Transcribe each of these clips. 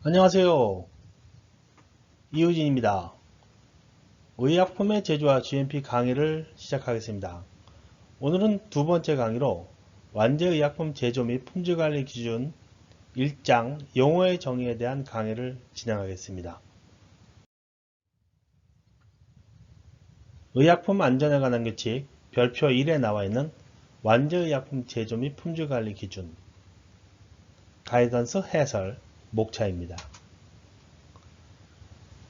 안녕하세요. 이우진입니다. 의약품의 제조와 GMP 강의를 시작하겠습니다. 오늘은 두 번째 강의로 완제의약품 제조 및 품질관리 기준 1장 용어의 정의에 대한 강의를 진행하겠습니다. 의약품 안전에 관한 규칙 별표 1에 나와 있는 완제의약품 제조 및 품질관리 기준 가이던스 해설 목차입니다.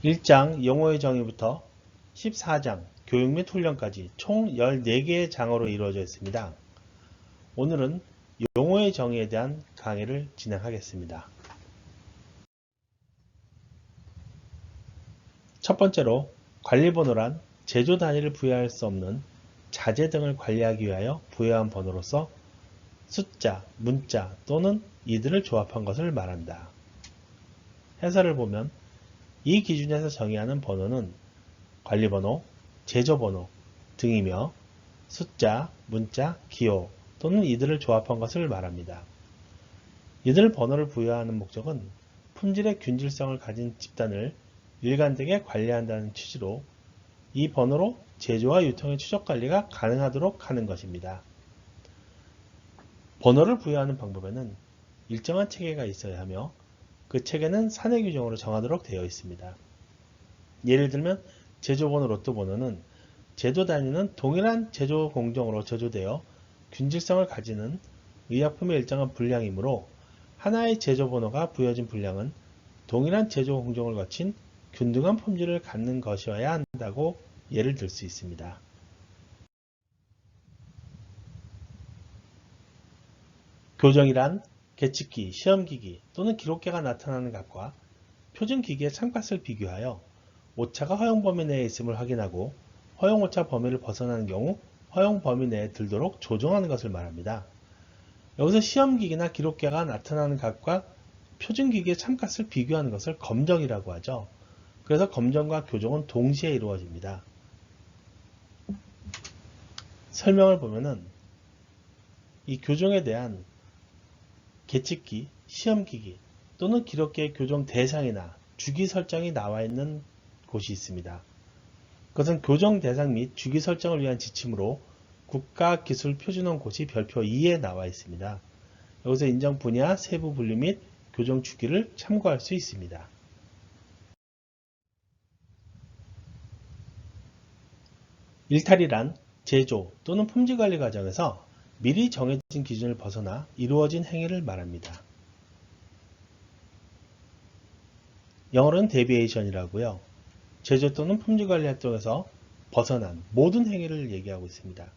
1장 용어의 정의부터 14장 교육 및 훈련까지 총 14개의 장으로 이루어져 있습니다. 오늘은 용어의 정의에 대한 강의를 진행하겠습니다. 첫 번째로 관리번호란 제조 단위를 부여할 수 없는 자재 등을 관리하기 위하여 부여한 번호로서 숫자, 문자 또는 이들을 조합한 것을 말한다. 해설을 보면 이 기준에서 정의하는 번호는 관리번호, 제조번호 등이며 숫자, 문자, 기호 또는 이들을 조합한 것을 말합니다. 이들 번호를 부여하는 목적은 품질의 균질성을 가진 집단을 일관되게 관리한다는 취지로 이 번호로 제조와 유통의 추적관리가 가능하도록 하는 것입니다. 번호를 부여하는 방법에는 일정한 체계가 있어야 하며 그 체계는 사내 규정으로 정하도록 되어 있습니다. 예를 들면 제조번호 로또번호는 제조 단위는 동일한 제조 공정으로 제조되어 균질성을 가지는 의약품의 일정한 분량이므로 하나의 제조번호가 부여진 분량은 동일한 제조 공정을 거친 균등한 품질을 갖는 것이어야 한다고 예를 들 수 있습니다. 교정이란 계측기, 시험기기 또는 기록계가 나타나는 값과 표준기기의 참값을 비교하여 오차가 허용 범위 내에 있음을 확인하고 허용 오차 범위를 벗어나는 경우 허용 범위 내에 들도록 조정하는 것을 말합니다. 여기서 시험기기나 기록계가 나타나는 값과 표준기기의 참값을 비교하는 것을 검정이라고 하죠. 그래서 검정과 교정은 동시에 이루어집니다. 설명을 보면은 이 교정에 대한 계측기, 시험기기 또는 기록계의 교정 대상이나 주기 설정이 나와 있는 곳이 있습니다. 그것은 교정 대상 및 주기 설정을 위한 지침으로 국가기술표준원 고시 별표 2에 나와 있습니다. 여기서 인정 분야, 세부 분류 및 교정 주기를 참고할 수 있습니다. 일탈이란 제조 또는 품질관리 과정에서 미리 정해진 기준을 벗어나 이루어진 행위를 말합니다. 영어로는 데비에이션이라고요. 제조 또는 품질관리 활동에서 벗어난 모든 행위를 얘기하고 있습니다.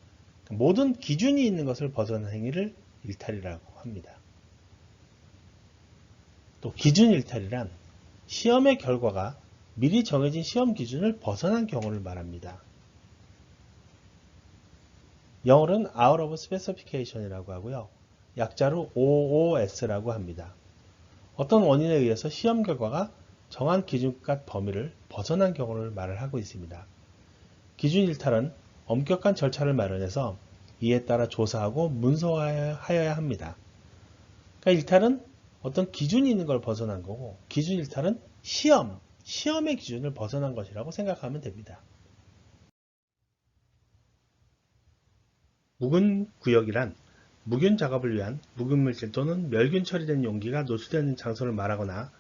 모든 기준이 있는 것을 벗어난 행위를 일탈이라고 합니다. 또 기준 일탈이란 시험의 결과가 미리 정해진 시험 기준을 벗어난 경우를 말합니다. 영어로는 out of specification이라고 하고요. 약자로 OOS라고 합니다. 어떤 원인에 의해서 시험 결과가 정한 기준값 범위를 벗어난 경우를 말을 하고 있습니다. 기준 일탈은 엄격한 절차를 마련해서 이에 따라 조사하고 문서화하여야 합니다. 그러니까 일탈은 어떤 기준이 있는 걸 벗어난 거고 기준 일탈은 시험의 기준을 벗어난 것이라고 생각하면 됩니다. 묵은 구역이란 무균 작업을 위한 묵은 물질 또는 멸균 처리된 용기가 노출되는 장소를 말하거나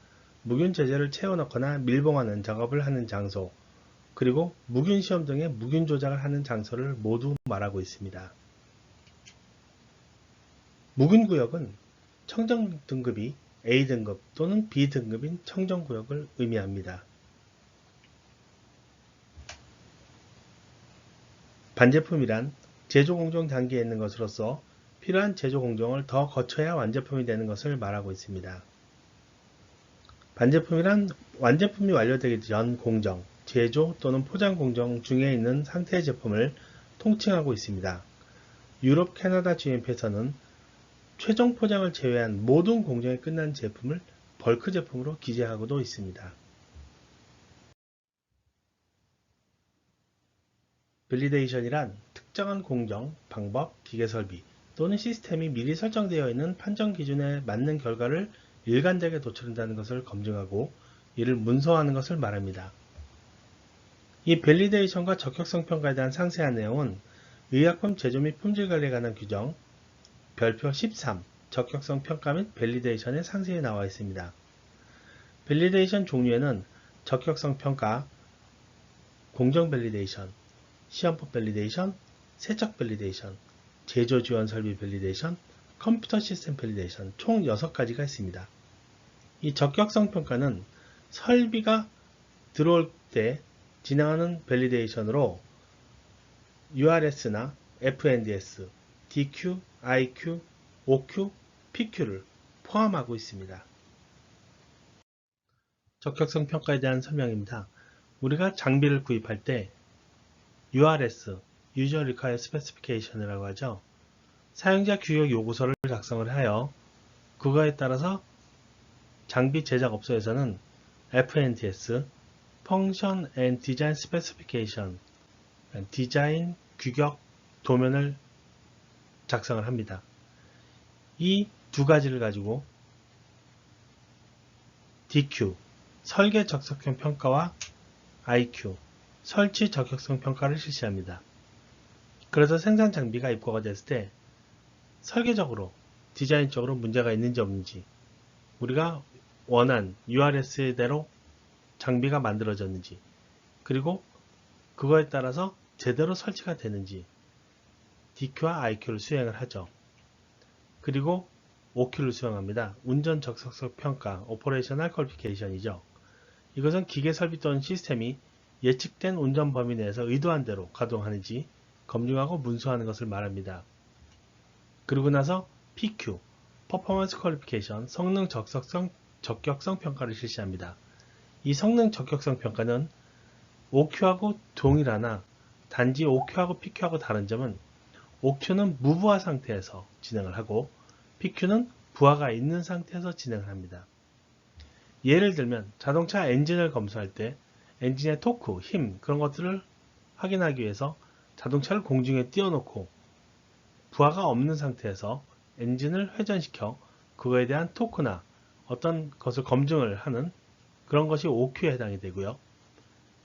무균 제재를 채워 넣거나 밀봉하는 작업을 하는 장소, 그리고 무균 시험 등의 무균 조작을 하는 장소를 모두 말하고 있습니다. 무균 구역은 청정 등급이 A등급 또는 B등급인 청정 구역을 의미합니다. 반제품이란 제조 공정 단계에 있는 것으로서 필요한 제조 공정을 더 거쳐야 완제품이 되는 것을 말하고 있습니다. 반제품이란 완제품이 완료되기 전 공정, 제조 또는 포장 공정 중에 있는 상태의 제품을 통칭하고 있습니다. 유럽, 캐나다 GMP에서는 최종 포장을 제외한 모든 공정이 끝난 제품을 벌크 제품으로 기재하고도 있습니다. 밸리데이션이란 특정한 공정, 방법, 기계 설비 또는 시스템이 미리 설정되어 있는 판정 기준에 맞는 결과를 일관되게 도출된다는 것을 검증하고 이를 문서화하는 것을 말합니다. 이 밸리데이션과 적격성 평가에 대한 상세한 내용은 의약품 제조 및 품질 관리에 관한 규정 별표 13 적격성 평가 및 밸리데이션에 상세히 나와 있습니다. 밸리데이션 종류에는 적격성 평가, 공정 밸리데이션, 시험법 밸리데이션, 세척 밸리데이션, 제조 지원 설비 밸리데이션, 컴퓨터 시스템 밸리데이션 총 6가지가 있습니다. 이 적격성 평가는 설비가 들어올 때 진행하는 밸리데이션으로 URS나 FNDS, DQ, IQ, OQ, PQ를 포함하고 있습니다. 적격성 평가에 대한 설명입니다. 우리가 장비를 구입할 때 URS, User Required Specification이라고 하죠. 사용자 규격 요구서를 작성을 하여 그거에 따라서 장비 제작업소에서는 FNDS, Function and Design Specification, 디자인 규격 도면을 작성을 합니다. 이 두 가지를 가지고 DQ, 설계 적격성 평가와 IQ, 설치 적격성 평가를 실시합니다. 그래서 생산 장비가 입고가 됐을 때 설계적으로, 디자인적으로 문제가 있는지 없는지, 우리가 원한 URS대로 장비가 만들어졌는지, 그리고 그거에 따라서 제대로 설치가 되는지 DQ와 IQ를 수행을 하죠. 그리고 OQ를 수행합니다. 운전 적격성 평가, Operational Qualification이죠. 이것은 기계 설비 또는 시스템이 예측된 운전 범위 내에서 의도한 대로 가동하는지 검증하고 문서하는 것을 말합니다. 그리고 나서 PQ, Performance Qualification, 성능 적격성 평가를 실시합니다. 이 성능 적격성 평가는 OQ하고 동일하나 단지 OQ하고 PQ하고 다른 점은 OQ는 무부하 상태에서 진행을 하고 PQ는 부하가 있는 상태에서 진행을 합니다. 예를 들면 자동차 엔진을 검수할 때 엔진의 토크, 힘 그런 것들을 확인하기 위해서 자동차를 공중에 띄워놓고 부하가 없는 상태에서 엔진을 회전시켜 그거에 대한 토크나 어떤 것을 검증을 하는 그런 것이 OQ에 해당이 되고요.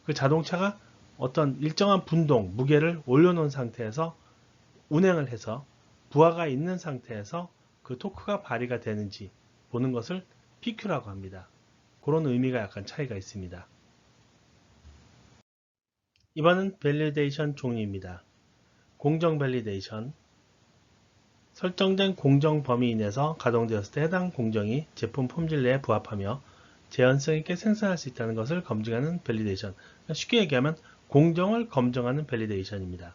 그 자동차가 어떤 일정한 분동, 무게를 올려놓은 상태에서 운행을 해서 부하가 있는 상태에서 그 토크가 발휘가 되는지 보는 것을 PQ라고 합니다. 그런 의미가 약간 차이가 있습니다. 이번은 밸리데이션 종류입니다. 공정 밸리데이션, 설정된 공정 범위 이내에서 가동되었을 때 해당 공정이 제품 품질 내에 부합하며 재현성 있게 생산할 수 있다는 것을 검증하는 밸리데이션. 쉽게 얘기하면 공정을 검증하는 밸리데이션입니다.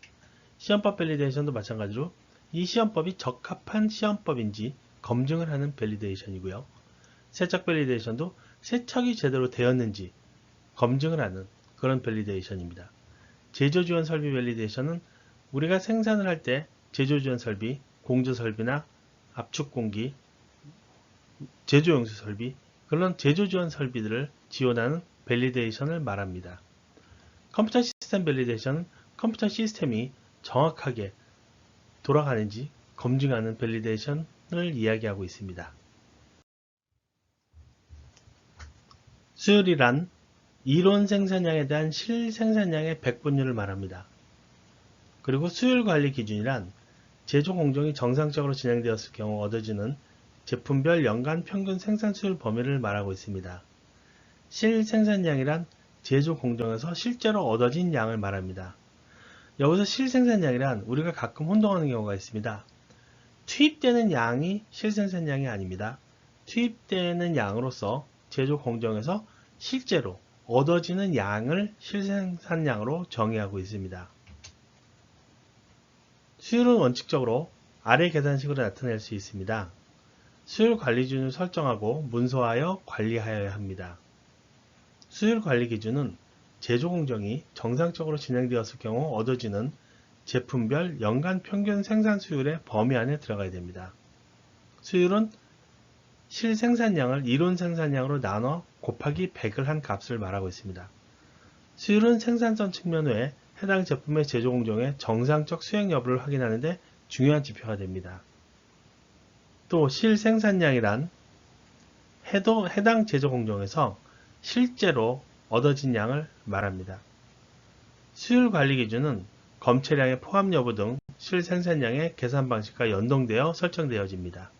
시험법 밸리데이션도 마찬가지로 이 시험법이 적합한 시험법인지 검증을 하는 밸리데이션이고요. 세척 밸리데이션도 세척이 제대로 되었는지 검증을 하는 그런 밸리데이션입니다. 제조 지원 설비 밸리데이션은 우리가 생산을 할 때 제조 지원 설비, 공조 설비나 압축 공기, 제조 용수 설비 그런 제조 지원 설비들을 지원하는 밸리데이션을 말합니다. 컴퓨터 시스템 밸리데이션은 컴퓨터 시스템이 정확하게 돌아가는지 검증하는 밸리데이션을 이야기하고 있습니다. 수율이란 이론 생산량에 대한 실생산량의 백분율을 말합니다. 그리고 수율 관리 기준이란 제조 공정이 정상적으로 진행되었을 경우 얻어지는 제품별 연간 평균 생산 수율 범위를 말하고 있습니다. 실생산량이란 제조 공정에서 실제로 얻어진 양을 말합니다. 여기서 실생산량이란 우리가 가끔 혼동하는 경우가 있습니다. 투입되는 양이 실생산량이 아닙니다. 투입되는 양으로서 제조 공정에서 실제로 얻어지는 양을 실생산량으로 정의하고 있습니다. 수율은 원칙적으로 아래 계산식으로 나타낼 수 있습니다. 수율 관리 기준을 설정하고 문서하여 관리하여야 합니다. 수율 관리 기준은 제조 공정이 정상적으로 진행되었을 경우 얻어지는 제품별 연간 평균 생산 수율의 범위 안에 들어가야 됩니다. 수율은 실생산량을 이론 생산량으로 나눠 곱하기 100을 한 값을 말하고 있습니다. 수율은 생산성 측면 외에 해당 제품의 제조 공정의 정상적 수행 여부를 확인하는 데 중요한 지표가 됩니다. 또 실생산량이란 해당 제조 공정에서 실제로 얻어진 양을 말합니다. 수율 관리 기준은 검체량의 포함 여부 등 실생산량의 계산 방식과 연동되어 설정되어집니다.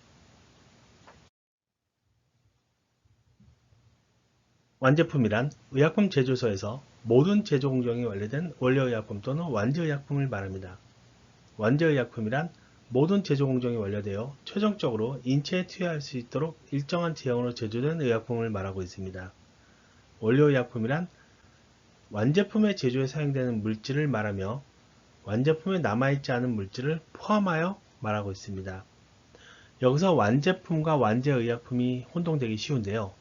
완제품이란 의약품 제조소에서 모든 제조 공정이 완료된 원료의약품 또는 완제의약품을 말합니다. 완제의약품이란 모든 제조 공정이 완료되어 최종적으로 인체에 투여할 수 있도록 일정한 제형으로 제조된 의약품을 말하고 있습니다. 원료의약품이란 완제품의 제조에 사용되는 물질을 말하며 완제품에 남아있지 않은 물질을 포함하여 말하고 있습니다. 여기서 완제품과 완제의약품이 혼동되기 쉬운데요.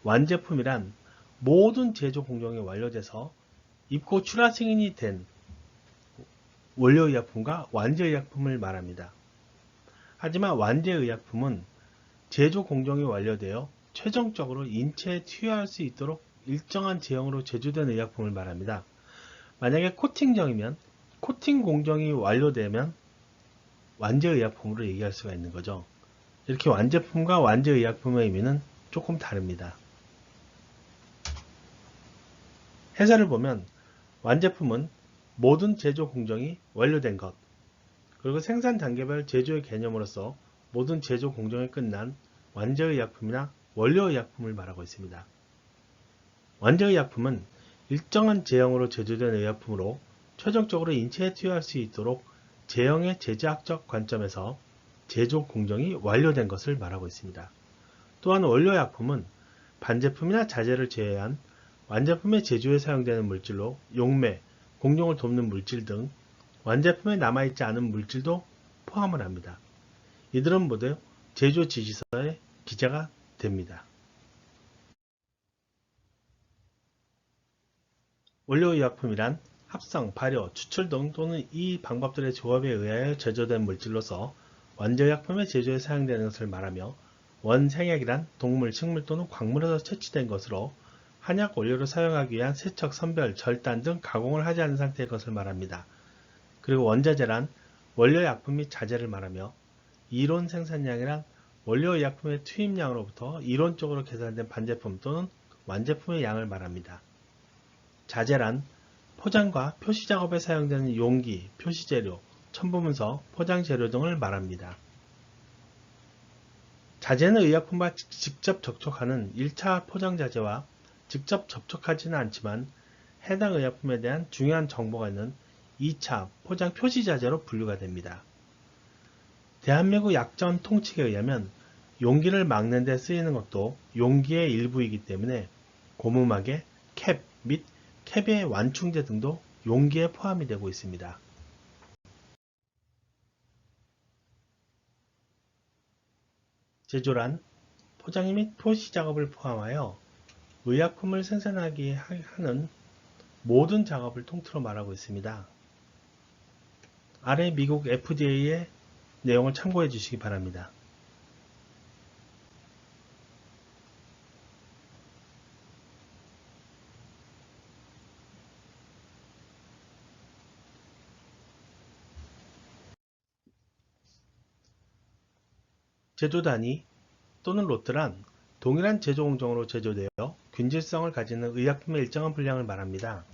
완제품이란 모든 제조 공정이 완료돼서 입고 출하 승인이 된 원료의약품과 완제의약품을 말합니다. 하지만 완제의약품은 제조 공정이 완료되어 최종적으로 인체에 투여할 수 있도록 일정한 제형으로 제조된 의약품을 말합니다. 만약에 코팅정이면 코팅 공정이 완료되면 완제의약품으로 얘기할 수가 있는 거죠. 이렇게 완제품과 완제의약품의 의미는 조금 다릅니다. 해설을 보면 완제품은 모든 제조 공정이 완료된 것, 그리고 생산 단계별 제조의 개념으로서 모든 제조 공정이 끝난 완제의약품이나 원료의약품을 말하고 있습니다. 완제의약품은 일정한 제형으로 제조된 의약품으로 최종적으로 인체에 투여할 수 있도록 제형의 제조학적 관점에서 제조 공정이 완료된 것을 말하고 있습니다. 또한 원료의약품은 반제품이나 자재를 제외한 완제품의 제조에 사용되는 물질로 용매, 공정을 돕는 물질 등 완제품에 남아있지 않은 물질도 포함을 합니다. 이들은 모두 제조 지시서에 기재가 됩니다. 원료의약품이란 합성, 발효, 추출 등 또는 이 방법들의 조합에 의하여 제조된 물질로서 완제의약품의 제조에 사용되는 것을 말하며 원생약이란 동물, 식물 또는 광물에서 채취된 것으로 한약 원료로 사용하기 위한 세척, 선별, 절단 등 가공을 하지 않은 상태의 것을 말합니다. 그리고 원자재란 원료의약품 및 자재를 말하며 이론 생산량이란 원료의약품의 투입량으로부터 이론적으로 계산된 반제품 또는 완제품의 양을 말합니다. 자재란 포장과 표시 작업에 사용되는 용기, 표시재료, 첨부문서, 포장재료 등을 말합니다. 자재는 의약품과 직접 접촉하는 1차 포장자재와 직접 접촉하지는 않지만 해당 의약품에 대한 중요한 정보가 있는 2차 포장 표시자재로 분류가 됩니다. 대한민국 약전 통칙에 의하면 용기를 막는 데 쓰이는 것도 용기의 일부이기 때문에 고무막의 캡 및 캡의 완충제 등도 용기에 포함이 되고 있습니다. 제조란 포장 및 표시 작업을 포함하여 의약품을 생산하기 하는 모든 작업을 통틀어 말하고 있습니다. 아래 미국 FDA의 내용을 참고해 주시기 바랍니다. 제조 단위 또는 로트란 동일한 제조 공정으로 제조되어 균질성을 가지는 의약품의 일정한 분량을 말합니다.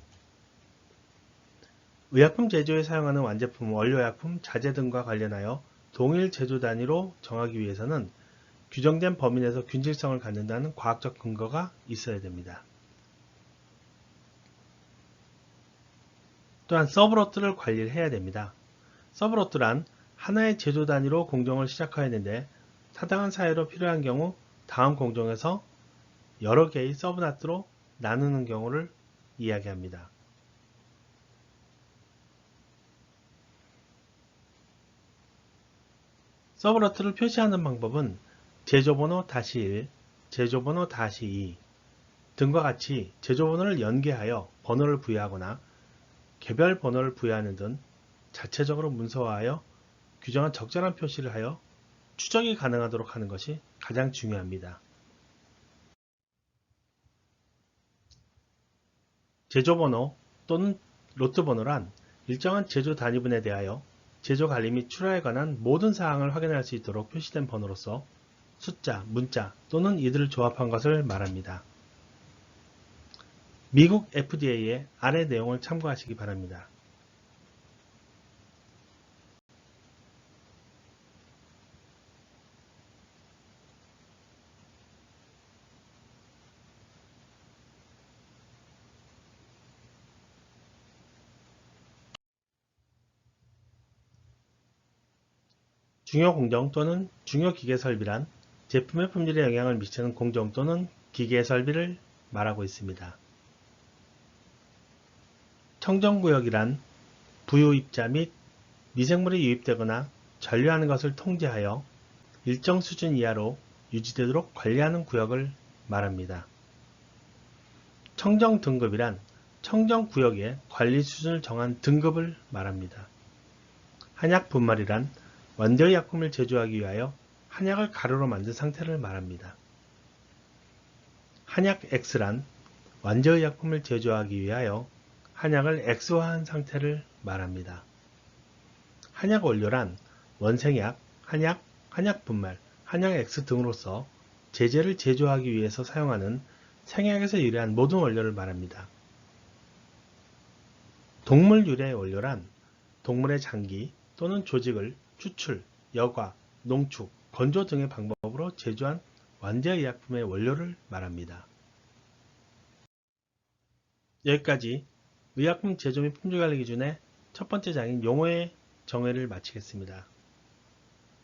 의약품 제조에 사용하는 완제품, 원료의약품, 자재 등과 관련하여 동일 제조 단위로 정하기 위해서는 규정된 범위 내에서 균질성을 갖는다는 과학적 근거가 있어야 됩니다. 또한 서브로트를 관리를 해야 됩니다. 서브로트란 하나의 제조 단위로 공정을 시작하였는데 타당한 사유로 필요한 경우 다음 공정에서 여러 개의 서브로트로 나누는 경우를 이야기합니다. 서브로트를 표시하는 방법은 제조번호 -1, 제조번호 -2 등과 같이 제조번호를 연계하여 번호를 부여하거나 개별 번호를 부여하는 등 자체적으로 문서화하여 규정한 적절한 표시를 하여 추적이 가능하도록 하는 것이 가장 중요합니다. 제조번호 또는 로트번호란 일정한 제조 단위분에 대하여 제조 관리 및 출하에 관한 모든 사항을 확인할 수 있도록 표시된 번호로서 숫자, 문자 또는 이들을 조합한 것을 말합니다. 미국 FDA의 아래 내용을 참고하시기 바랍니다. 중요 공정 또는 중요 기계 설비란 제품의 품질에 영향을 미치는 공정 또는 기계 설비를 말하고 있습니다. 청정구역이란 부유입자 및 미생물이 유입되거나 전류하는 것을 통제하여 일정 수준 이하로 유지되도록 관리하는 구역을 말합니다. 청정등급이란 청정구역의 관리 수준을 정한 등급을 말합니다. 한약분말이란 완제의 약품을 제조하기 위하여 한약을 가루로 만든 상태를 말합니다. 한약 X란 완제의 약품을 제조하기 위하여 한약을 X화한 상태를 말합니다. 한약 원료란 원생약, 한약, 한약분말, 한약 X 등으로서 제제를 제조하기 위해서 사용하는 생약에서 유래한 모든 원료를 말합니다. 동물 유래 원료란 동물의 장기 또는 조직을 추출, 여과, 농축, 건조 등의 방법으로 제조한 완제의약품의 원료를 말합니다. 여기까지 의약품 제조 및 품질관리 기준의 첫 번째 장인 용어의 정의를 마치겠습니다.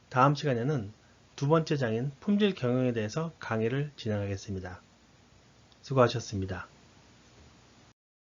다음 시간에는 두 번째 장인 품질 경영에 대해서 강의를 진행하겠습니다. 수고하셨습니다.